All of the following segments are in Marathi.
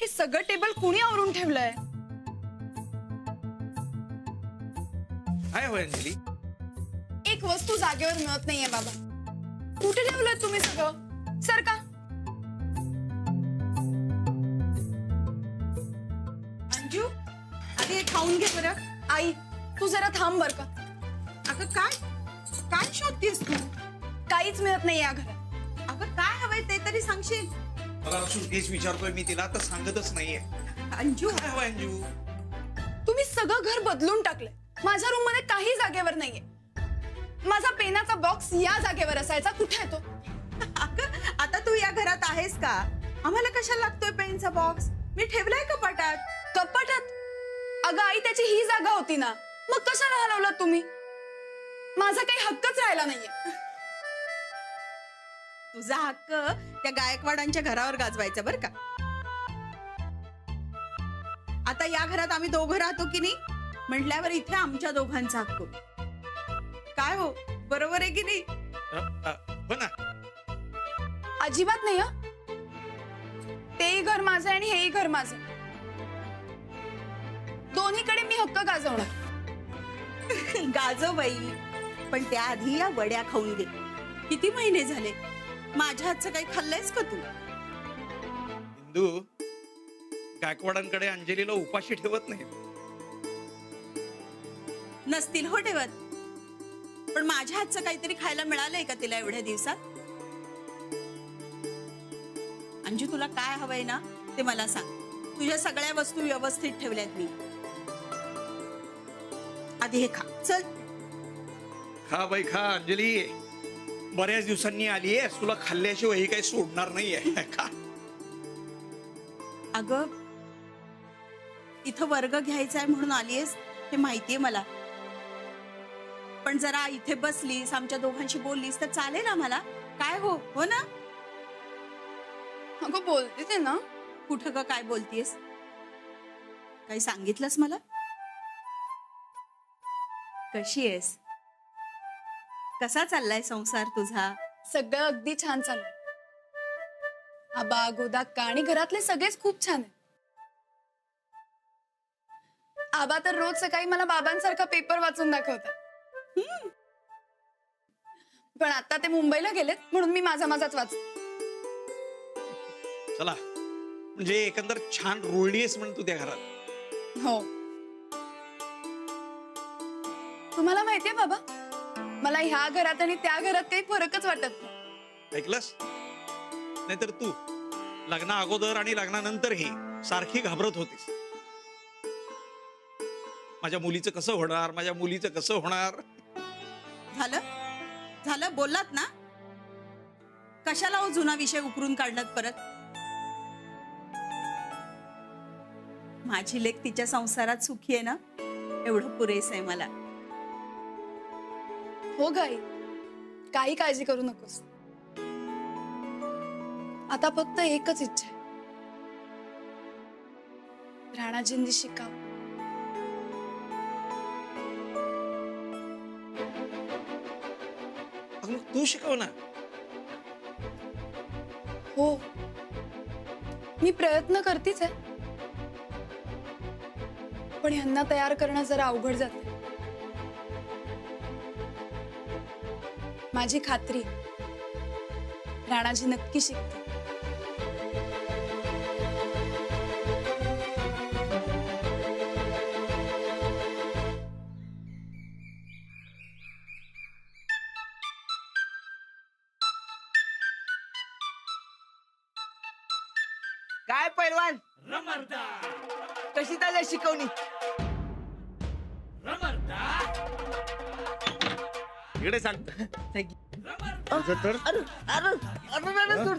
हे सगळं टेबल कुणी आवरून ठेवलंय? काय होय अंजली? एक वस्तू जागेवर मिळत नाहीये बाबा. कुठे ठेवलंय तुम्ही सगळं? सर का अंजू, आधी हे खाऊन घे बरं. आई, तू जरा थांब बर का. अगं काय काय शोधतेस तू? काहीच मिळत नाही या घरात. अगं काय हवंय ते तरी सांगशील. मला असून तेच विचारतोय मी तिला, तर सांगतच नाहीये. अंजू, काय हवं अंजू? तुम्ही सगळं घर बदलून टाकलंय. माझ्या रूम मध्ये काही जागेवर नाहीये. माझा पेनाचा बॉक्स या जागेवर असायचा, कुठे आहे तो? अगं आता तू या घरात आहेस का? आम्हाला कशाला लागतोय पेनचा बॉक्स? मी ठेवलाय कपाटात. कपाटात? अगं आई, त्याची ही जागा होती ना, मग कशाला हलवलं तुम्ही? माझा काही हक्कच राहिला नाहीये. तुझा हक्क त्या गायकवाडांच्या घरावर गाजवायचा बर का. आता या घरात आम्ही दोघं राहतो की नाही, म्हटल्यावर इथे आमच्या दोघांचा हक्क. काय हो, बरोबर आहे की नाही? हो ना. अजिबात नाही हं. तेही घर माझं आणि हेही घर माझं. दोन्हीकडे मी हक्क गाजवणार. गाजव बाई, पण त्याआधी या वड्या खाऊन घे. किती महिने झाले माझ्या हातचं काही खाल्लंयस का तू? हिंदू गायकवाडांकडे अंजलीला उपाशी ठेवत नाही. नसतील हो ठेवत, पण माझ्या हातचं काहीतरी खायला मिळालंय का तिला एवढ्या दिवसात? अंजू, तुला काय हवंय ना ते मला सांग. तुझ्या सगळ्या वस्तू व्यवस्थित ठेवल्यात मी. आधी हे खा, चल. खा बाई खा अंजली, बऱ्याच दिवसांनी आलीये, तुला खाल्ल्याशिवाय ही काही सोडणार नाहीये. खा. अगं, इथं वर्ग घ्यायचा आहे म्हणून आलीयस हे माहितीये मला, पण जरा इथे बसलीस, आमच्या दोघांशी बोललीस तर चालेल आम्हाला. काय हो, हो ना? अगं बोलते ते ना. कुठं ग काय बोलतीयस? काही सांगितलंस मला? कशी आहेस? कसा चाललाय संसार तुझा? सगळं अगदी छान चाललंय. आबा, गोदा, आणि घरातले सगळेच खूप छान आहेत. आबा तर रोज सकाळी मला बाबांसारखा पेपर वाचून दाखवतात. पण आता ते मुंबईला गेलेत म्हणून मी माझाच वाचते. चला, म्हणजे एकंदर छान रुळलीयस म्हण तू त्या घरात. हो. तुम्हाला माहितीये बाबा, मला ह्या घरात आणि त्या घरात काही फरकच वाटत नाही. ऐकलंस? नाहीतर तू लग्ना अगोदर आणि लग्नानंतरही सारखी घाबरत होतीस. माझ्या मुलीचं कसं होणार, माझ्या मुलीचं कसं होणार. झालं झालं, बोललात ना. कशाला हो जुना विषय उकरून काढलात परत? माझी लेक तिच्या संसारात सुखी आहे ना, एवढं पुरेस आहे मला. हो गाई, काही काळजी करू नकोस. आता फक्त एकच इच्छा आहे, राणाजींनी शिकाव. मग तू शिकव ना. हो, मी प्रयत्न करतीच आहे, पण ह्यांना तयार करणं जरा अवघड जाते. माझी खात्री, राणाजी नक्की शिकते. काय पैलवान, कशी चालली शिकवणी? इकडे सांगत अरे अरे अरे अरे सोड.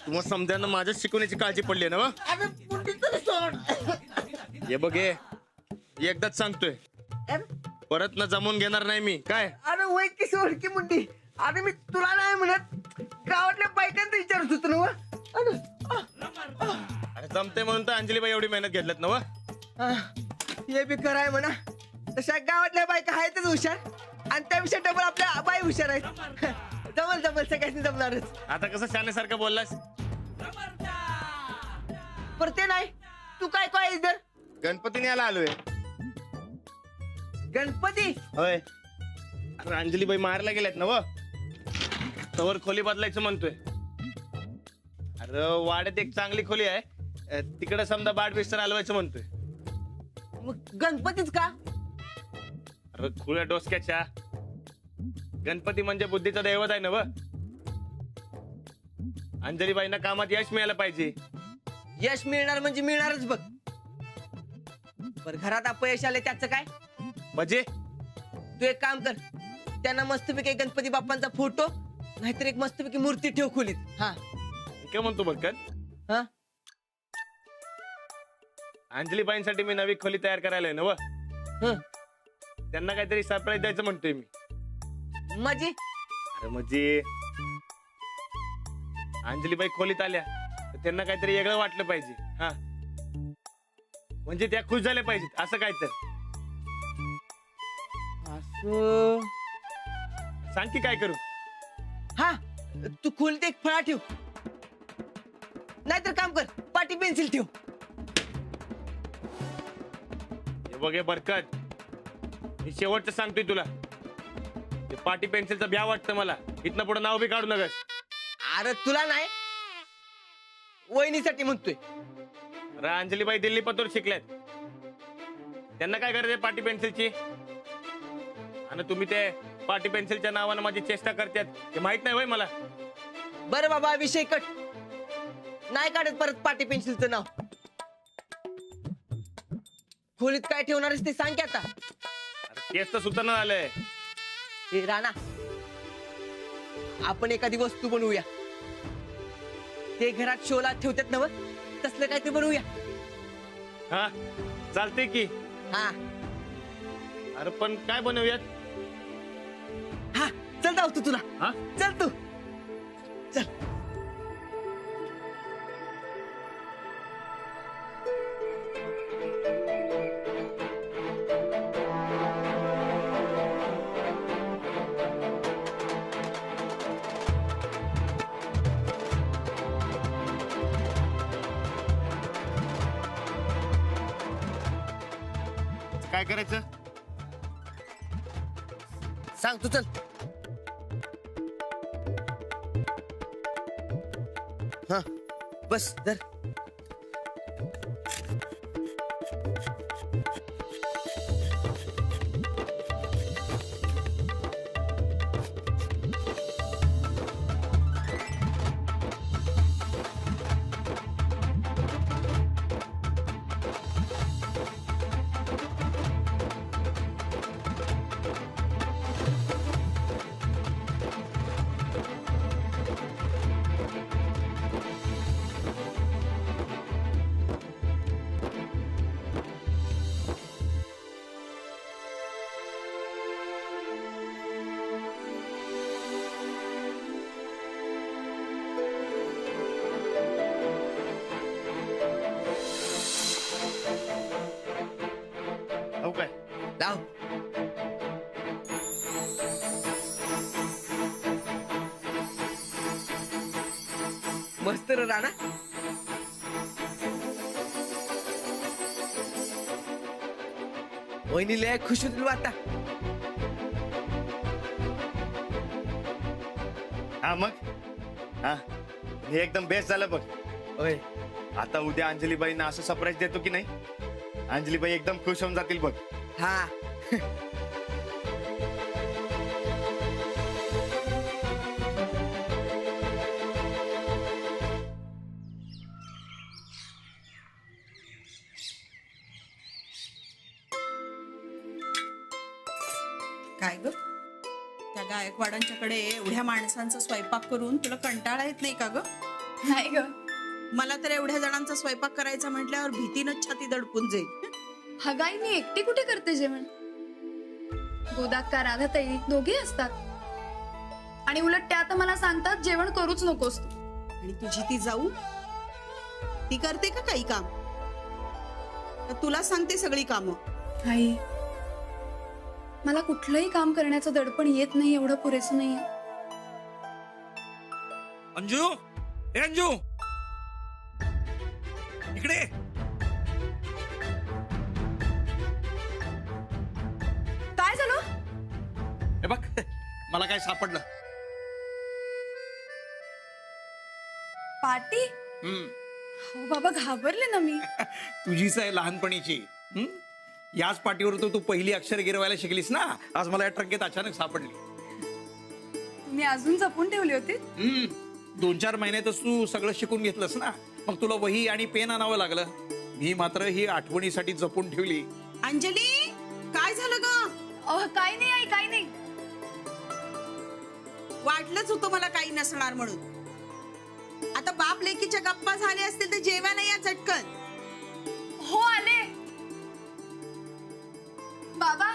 तुम्हा समजांना माझ्या शिकवण्याची काळजी पडली ना. अरे पुढे तर सोड. हे बघ, हे एकदाच सांगतोय, परत न जमून घेणार नाही मी. काय? अरे वय की सोड की मुंडी. अरे मी तुला नाही म्हणत, गावातल्या बायकांना विचारत होतो ना. अरे जमते म्हणून तर अंजलीबाई एवढी मेहनत घेतल्यात ना. हे बी खरं आहे म्हणा. तशा गावातल्या बायका आहेतच हुशार, आणि त्यापेक्षा डबल आपल्या बाई हुशार आहेत. जमल सगळ्यांनी जमणारच. आता कसं शानेसारखं बोललास? पर ते नाही तू काय काय इधर गणपती न्यायला आलोय. गणपती होय. अरे अंजलीबाई मारला गेल्यात ना व तवर खोली बदलायचं म्हणतोय. अरे वाड्यात एक चांगली खोली आहे तिकडे समजा बाड बिस्तर हलवायचं म्हणतोय. मग गणपतीच का? अरे खुल्या डोसक्याच्या गणपती म्हणजे बुद्धीचा दैवत आहे ना व. अंजलीबाईंना कामात यश मिळालं पाहिजे. यश मिळणार म्हणजे मिळणारच बघ. पर घरात अपयश आले त्याचं काय? म्हणजे तू एक काम कर, त्यांना मस्तपैकी गणपती बाप्पांचा फोटो नाहीतर एक मस्तपैकी मूर्ती ठेव खोलीत. हा काय म्हणतो बघ हा अंजलीबाईंसाठी मी नवी खोली तयार करायला ना व. हं. त्यांना काहीतरी सरप्राईज द्यायचं म्हणतोय मी. म्हणजे अरे म्हणजे अंजलीबाई खोलीत आल्या तर त्यांना काहीतरी वेगळं वाटलं पाहिजे. हा म्हणजे त्या खुश झाल्या पाहिजेत असं काय तर. असं सांग की काय करू. हा तू खोलीत एक फळा ठेव, नाहीतर काम कर पाटी पेन्सिल ठेव. हे बघ हे बरकत, मी शेवटचं सांगतोय तुला, ते पाटी पेन्सिलचं भ्या वाटतं मला. इथनं पुढे नाव बी काढू नकस. अरे तुला नाही वहिनीसाठी म्हणतोय. अरे अंजलीबाई दिल्ली पतोर शिकल्यात, त्यांना काय गरज आहे पाटी पेन्सिलची. आणि तुम्ही ते पाटी पेन्सिलच्या नावानं माझी चेष्टा करतात हे माहित नाही होय मला. बरं बाबा विषय कट, नाही काढत परत पाटी पेन्सिलचं नाव. खोलीत काय ठेवणार आहेस ते सांग की आता. अरे तेच तर सुचना झालंय. हे राणा, आपण एखादी वस्तू बनवूया. ते घरात शोला ठेवतात नव, तसलं काहीतरी बनवूया. हा चालते की. हा अरे पण काय बनवूयात. हा चल जाऊ तू तुला. हा चल तू चल. काय करायचं सांग तू चल. हा बस धर. हो काय. लाव. मस्त रे राणा. वहिनी लय खुश होतील बा आता. हा मग हा हे एकदम बेस्ट झालं बघ. होय आता उद्या अंजलीबाईंना असं सरप्राईज देतो की नाही, अंजलीबाई एकदम खुश होऊन जातील बघ. हा काय ग, त्या गायकवाडांच्याकडे एवढ्या माणसांचा स्वयंपाक करून तुला कंटाळा येत नाही का ग? नाही ग, मला तर एवढ्या जणांचा स्वयंपाक करायचा म्हटल्यावर भीतीनं छाती दडपून जाईल. हगाई मी एकटी कुठे करते जेवण. गोदात का राधाताई दोघे असतात. आणि उलट त्या आता मला सांगतात जेवण करूच नकोस तू. आणि तुझी ती जाऊ ती करते का काही काम? का तुला सांगते सगळी कामं? आई, मला कुठलंही काम करण्याचं दडपण येत नाही एवढं पुरेसं नाहीये. अंजू, ए अंजू, इकडे ये. झालं? हे बघ मला काय सापडलं. पाटी? हम्म. हो बाबा, घाबरले ना मी. तुझीच आहे लहानपणीची. याच पाठीवर तू पहिली अक्षर गिरवायला शिकलीस ना. आज मला या ट्रकेत अचानक सापडली. तुम्ही अजून जपून ठेवली होती? 2-4 महिन्यातच तू सगळं शिकून घेतलंस ना. मग तुला वही आणि पेन आणावं लागलं. मी मात्र ही आठवणीसाठी जपून ठेवली. अंजली, काय झालं ग? काही नाही आई, काही नाही. वाटलंच होतं मला काही नसणार म्हणून. आता बाप लेकीच्या गप्पा झाल्या असतील तर जेवायला या चटकन. हो आले. बाबा,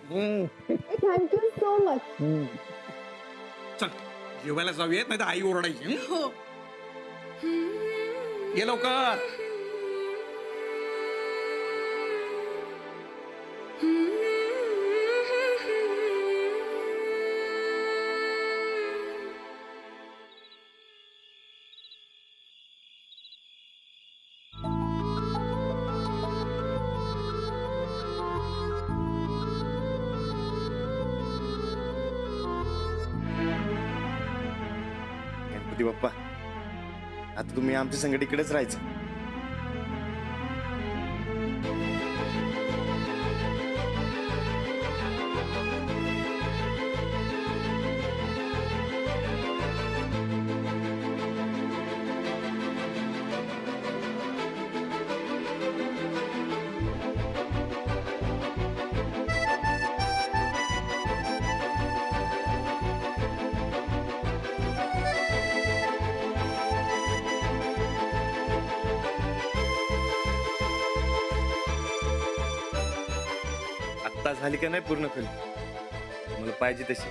थँक्यू सो मच. चल जेवायला जाऊयात, नाही तर आई ओरडायची. हो. ये लवकर. गणपती बाप्पा, आता तुम्ही आमच्या संगत इकडेच राहायचं. आत्ता झाली का नाही पूर्ण खोली? मला पाहिजे तशी.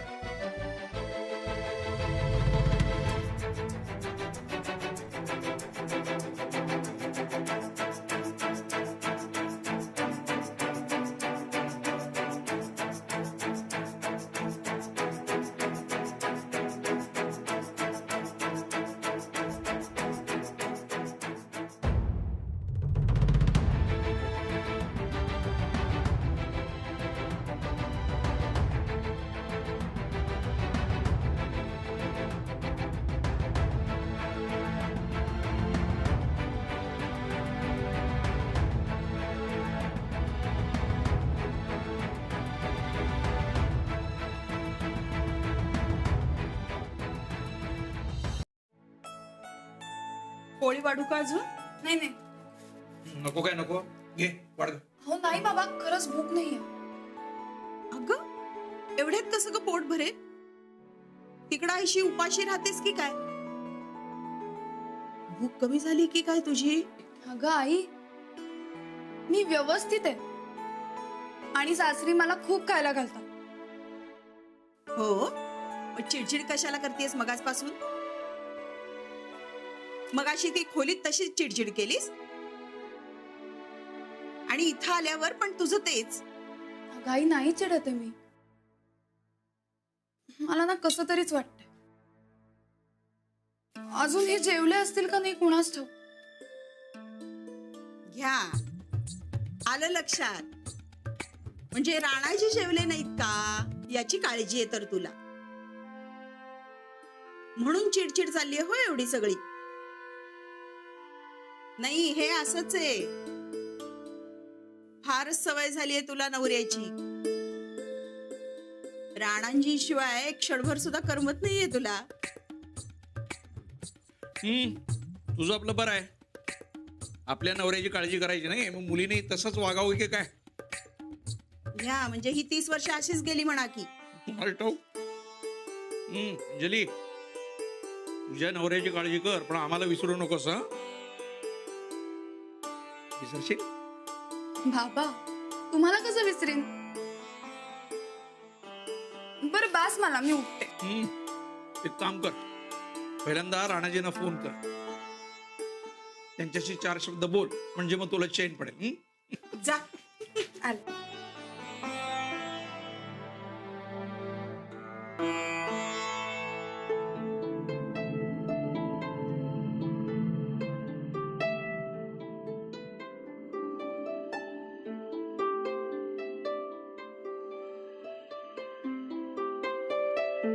पोळी वाढू का अजून? नाही नाही. नको काय नको. घे वाढ. हो नाही बाबा, खरंच भूक नाहीये. अगं, एवढ्यात कसं ग पोट भरेल? तिकडं आईशी उपाशी राहतेस की काय? भूक कमी झाली की काय तुझी? अगं आई, मी व्यवस्थित आहे आणि सासरी मला खूप खायला घालतात. हो, मग चिडचिड कशाला करतेस मगाचपासून? मगाशी ती खोलीत तशीच चिडचिड केलीस आणि इथं आल्यावर पण तुझं तेच. अगं आई, नाही चिडत आहे मी. मला ना कसं तरीच वाटतंय. अजून हे जेवले असतील का नाही कुणास ठाऊक. घ्या, आलं लक्षात. म्हणजे राणाजी जेवले नाहीत का याची काळजी आहे तर तुला, म्हणून चिडचिड चालली आहे हो एवढी सगळी. नाही, हे असंच आहे. फारच सवय झाली आहे तुला नवऱ्याची. राणांजी शिवाय क्षणभर सुद्धा करमत नाहीये तुला. तुझं आपलं बरं आहे. आपल्या नवऱ्याची काळजी करायची नाही, मग मुलीने तसंच वागावं की काय? ह्या म्हणजे ही 30 वर्ष अशीच गेली म्हणा की. तुम्हाला ठाऊक. अंजली, तुझ्या नवऱ्याची काळजी कर, पण आम्हाला विसरू नकोस. हं, विसरशील? बाबा, तुम्हाला कसं विसरीन? बरं बास, मला मी उठते. एक काम कर, पहिल्यांदा राणाजींना फोन कर. त्यांच्याशी 4 शब्द बोल, म्हणजे मग तुला चैन पडेल. जा. आले. जेवलात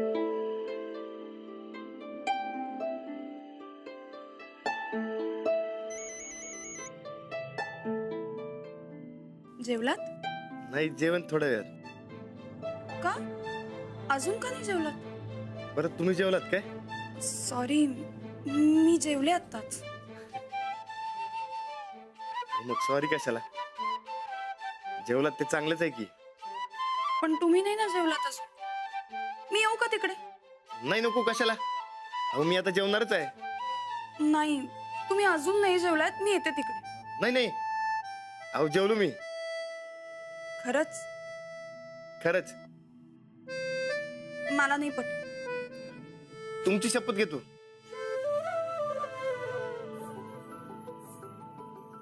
नाही, जेवण थोड्या वेळात. का? अजून का नाही जेवलात? बरं, तुम्ही जेवलात काय? सॉरी, मी जेवले आत्ताच. मग सॉरी कशाला? जेवलात ते चांगलंच आहे की. पण तुम्ही नाही ना जेवलात अजून. मी येऊ का तिकडे? नाही, नको, कशाला? अहो, मी आता जेवणारच आहे. नाही, तुम्ही अजून नाही जेवलात, मी येते तिकडे. नाही नाही, अहो जेवलो मी, खरंच? खरंच. मला नाही पट. तुमची शपथ घेतो.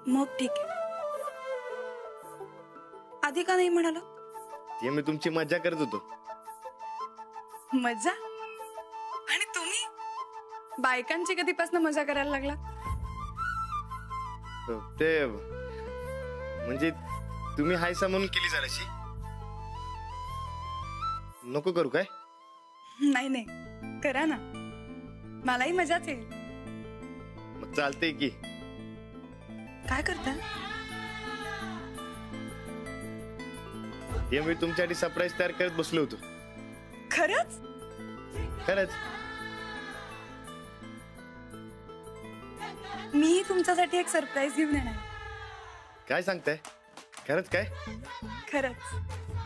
मग ठीक आहे. आधी का नाही म्हणाला? ते मी तुमची मजा करत होतो. मजा? आणि तुम्ही बायकांची कधीपासून मजा करायला लागला? ते म्हणजे तुम्ही हायसा म्हणून केली जराशी. नको करू काय? नाही नाही, करा ना, मलाही मजाच येईल. मग चालतंय की. काय करता? ते मी तुमच्यासाठी सरप्राईज तयार करत बसलो होतो. खरंच? खरंच. मीही तुमच्यासाठी एक सरप्राईज घेऊन येणार. काय सांगताय? खरंच काय? खरंच.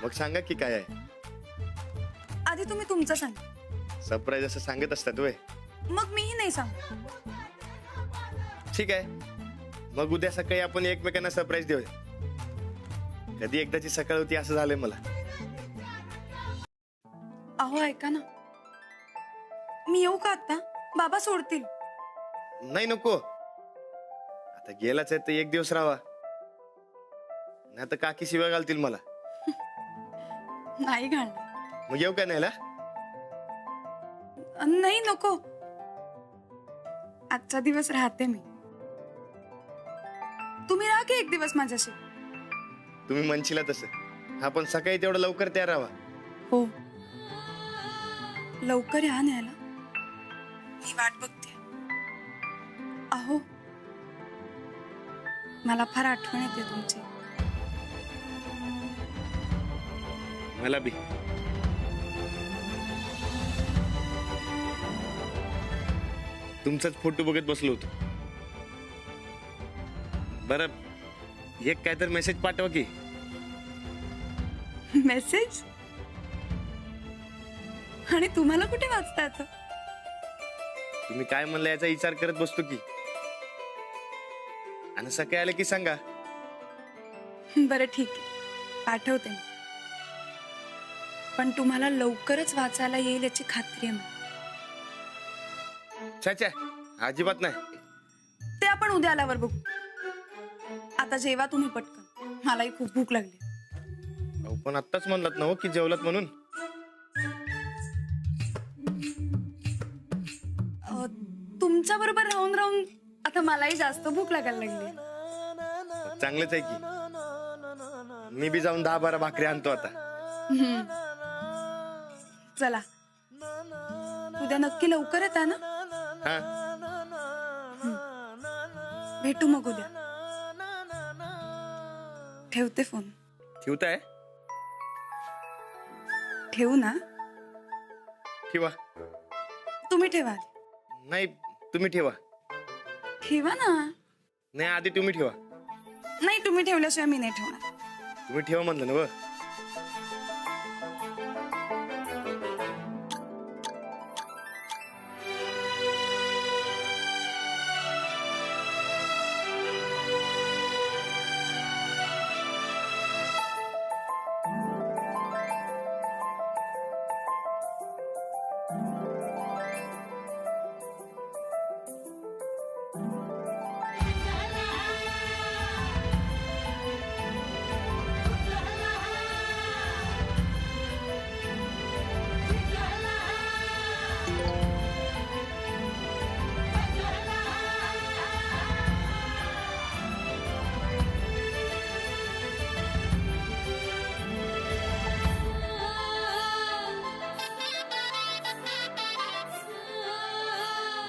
मग सांगा की काय आहे. आधी तुम्ही तुमचं सांगा. सरप्राईज असं सांगत असतात वय. मग मीही नाही सांगू. ठीक आहे, मग उद्या सकाळी आपण एकमेकांना सरप्राईज देऊया. कधी एकदाची सकाळ होती असं झालंय मला. अहो ऐका ना, मी येऊ का आता? बाबा सोडतील. नाही, नको. आता गेलाच आहे तर एक दिवस राहावा, नाही तर काकी शिव्या घालतील मला. नाही घालणार. मग येऊ का न्यायला? नाही, नको. आजचा दिवस राहते मी. तुम्ही राहा की एक दिवस माझ्याशी. तुम्ही म्हणशीला तसं. आपण सकाळी तेवढं लवकर तयार राहा. हो, लवकर या न्यायला. मी वाट बघते. अहो, मला फार आठवण येते तुमची. मला बी. तुमचाच फोटो बघत बसलो होतो. बरं, एक काय तर मेसेज पाठवा की. मेसेज? आणि तुम्हाला कुठे वाचता येतं? तुम्ही काय म्हणलं याचा विचार करत बसतो की. आणि सकाळी आलं की सांगा. बरं ठीक आहे, पाठवते मी. पण तुम्हाला लवकरच वाचायला येईल याची खात्री आहे मला. छाच्या, अजिबात नाही. ते आपण उद्या आल्यावर बघू. आता जेवा तुम्ही पटकन, मलाही खूप भूक लागली. अहो, पण आत्ताच म्हणलात ना हो की जेवलात म्हणून. तुमच्या बरोबर राहून राहून आता मलाही जास्त भूक लागायला लागली. चांगलंच आहे की. मी बी जाऊन 10-12 भाकरी आणतो आता. चला, उद्या नक्की लवकर येता ना? हा, भेटू मग उद्या. ठेवते फोन. ठेवताय? ठेवू ना? ठेवा. तुम्ही ठेवा. नाही, तुम्ही ठेवा. ठेवा ना. नाही, आधी तुम्ही ठेवा. नाही, तुम्ही ठेवल्याशिवाय मी नाही ठेवणार. तुम्ही ठेवा म्हणलं ना व.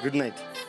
Good night.